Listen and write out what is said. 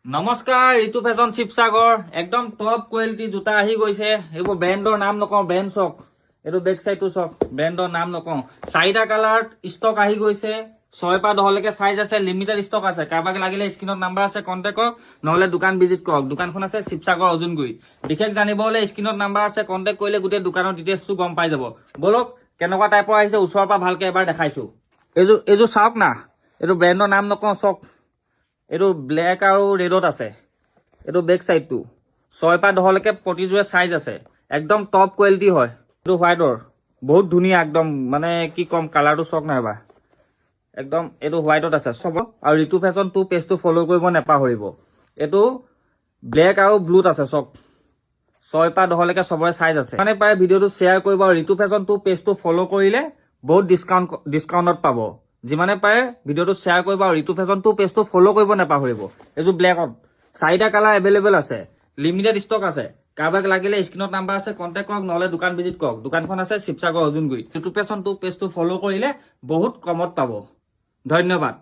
নমস্কাৰ ঋতু ফেশ্বন শিৱসাগৰ একদম top quality জোতা আহি গৈছে এইবোৰ ব্ৰেণ্ডৰ নাম নকওঁ ব্ৰেণ্ড চক এইটো বেক সাইডটো চক ব্ৰেণ্ডৰ নাম নকওঁ চাৰিটা কালাৰত ষ্টক আহি গৈছে 6 পৰা 10 লৈকে সাইজ আছে লিমিটেড ষ্টক আছে কাৰোবাক লাগিলে স্ক্ৰিনত নাম্বাৰ আছে কন্টাক্ট কৰক নহলে দোকান ভিজিট কৰক দোকানখন আছে শিৱসাগৰ অজুনগুৰি বিশেষ জানিব হলে স্ক্ৰিনত নাম্বাৰ আছে কন্টাক্ট কৰিলে গোটেই দোকানৰ ডিটেইলছটো গম পাই যাব বলক কেনেকুৱা টাইপৰ আহিছে ওচৰৰ পৰা ভালকে এবাৰ দেখাইছো এইযোৰ চাওক না এইটো ব্ৰেণ্ডৰ নাম নকওঁ চক এইটো ব্লেক আৰু ৰেডত আছে এইটো বেক সাইডটো 6 পৰা 10 লৈকে প্ৰতিযোৰে সাইজ আছে একদম টপ কোৱালিটি হয় এইটো হোৱাইটৰ বহুত ধুনীয়া একদম মানে কি কম কালাৰটো চক নাইবা একদম এইটো হোৱাইটত আছে সব আৰু ঋতু ফেশ্বন 2 পেজটো ফলো কৰিব নেপাহৰিব এইটো ব্লেক আৰু ব্লুত আছে চক 6 পৰা 10 লৈকে সবৰে সাইজ আছে মানে পাৰে ভিডিওটো শ্বেয়াৰ কৰিব আৰু ঋতু ফেশ্বন 2 পেজটো ফলো কৰিলে বহুত ডিসকাউন্টত পাব যিমানে পাৰে ভিডিওটো শ্বেয়াৰ কৰিব আৰু ঋতু ফেশ্বন 2 পেজটো ফলো কৰিব নেপাহৰিব এইযোৰ ব্লেকত চাৰিটা কালাৰ এভেইলেবল আছে লিমিটেড ষ্টক আছে কাৰোবাক লাগিলে স্ক্ৰিনত নাম্বাৰ আছে কন্টাক্ট কৰক নহলে দোকান ভিজিট কৰক দোকানখন আছে শিৱসাগৰ অজুনগুৰি ঋতু ফেশ্বন 2 পেজটো ফলো কৰিলে বহুত কমত পাব ধন্যবাদ।